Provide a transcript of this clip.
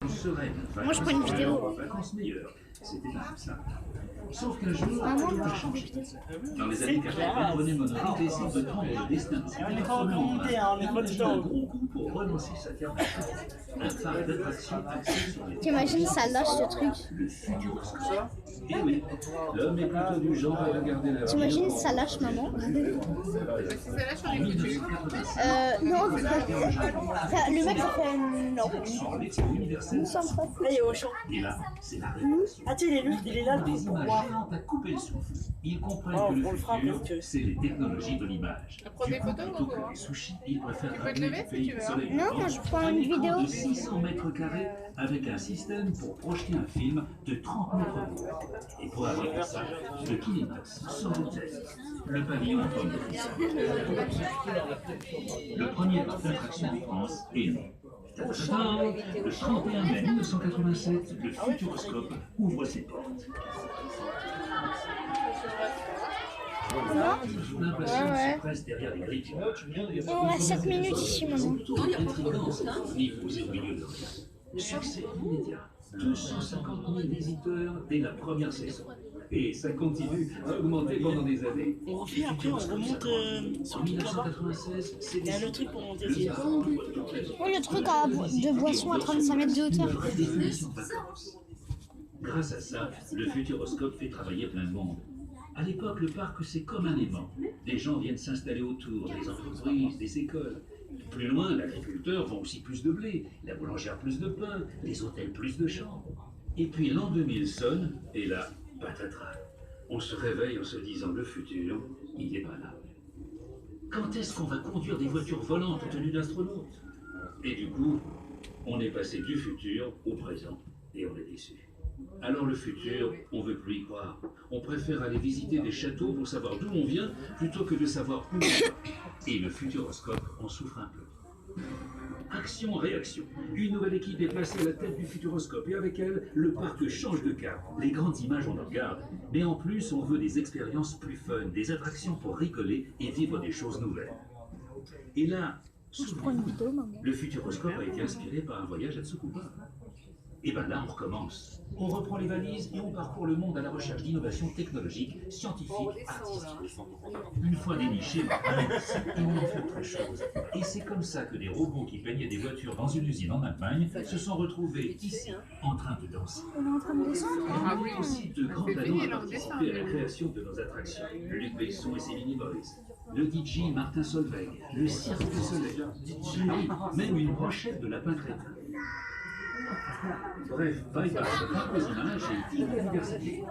Moi, je prends une vidéo. Vacances meilleures. C'était pas ça. Sauf qu'un jour, Maman, tout a changé. Dans les années 80, René Monod décide de prendre le destin de ses On est pas encore monté, on est pas du un tout. gros coup pour relancer sa terre natale. Un parc d'attractions axé sur les T'imagines, ça lâche ce truc. le Futuroscope. Et oui, l'homme est plutôt du genre à regarder la T'imagines, ça lâche, maman. En 1986, Non, le mec, ça fait non. sur l'expo universelle, Nous sommes pas fous. Allez, au champ. et là, c'est la révélation. Ah, tu sais, il est là, Des le images wow. géantes à couper le souffle. Ils comprennent Oh, que le on le fera futur, parce que- c'est les technologies de l'image. prends des Du coup, photos, plutôt ou que quoi? les sushis, ils préfèrent Tu peux te ramener lever du si pays tu veux, du hein. soleil Non, levant moi, je prends un une écran vidéo. de 600 mètres carrés avec un système pour projeter un film de 30 mètres haut. Et pour avoir ça, le Kinemax sort de tête. Le pavillon en forme de frisson. Le premier parc d'attraction en France est né. Ta-ta-ta, le 31 mai 1987, le Futuroscope ouvre ses portes. L'impatience Ouais. se presse derrière les grilles. On a 7 minutes ici, maman. Niveau zéro milieu de rien. Succès immédiat. 250 000 visiteurs dès la première saison. Et ça continue à augmenter pendant des années. On refait après, on remonte sur En le truc là-bas. 1996, c'est Il y a le truc pour monter le ici. Zara. Oui, le truc de boisson à 35 mètres de Une hauteur. vraie définition de vacances. Grâce à ça, le Futuroscope fait travailler plein de monde. À l'époque, le parc, c'est comme un aimant. Les gens viennent s'installer autour, des entreprises, des écoles. Plus loin, l'agriculteur vend aussi plus de blé, la boulangère plus de pain, les hôtels plus de chambres. Et puis l'an 2000 sonne, et là, patatras. On se réveille en se disant le futur, il n'est pas là. Quand est-ce qu'on va conduire des voitures volantes en tenue d'astronaute? Et du coup, on est passé du futur au présent, et on est déçu. Alors le futur, on veut plus y croire. On préfère aller visiter des châteaux pour savoir d'où on vient, plutôt que de savoir où on va. Et le Futuroscope en souffre un peu. Action-réaction. Une nouvelle équipe est placée à la tête du Futuroscope et avec elle, le parc change de cap. Les grandes images, on en regarde. Mais en plus, on veut des expériences plus fun, des attractions pour rigoler et vivre des choses nouvelles. Et là, Je prends une vidéo, maman. le Futuroscope a été inspiré par un voyage à Tsukuba. Et ben là, on recommence. On reprend les valises et on parcourt le monde à la recherche d'innovations technologiques, scientifiques, artistiques. Une fois dénichés, et on en fait autre chose. Et c'est comme ça que des robots qui peignaient des voitures dans une usine en Allemagne se sont retrouvés ici, en train de danser. On est en train de descendre. On a eu aussi de grands talents à participer à la création de nos attractions. Luc Besson et ses mini-boys, le DJ Martin Solveig, le Cirque du Soleil, ah oui, même une brochette de lapin crétin. Bref, bye bye, quelques images et vive l'université.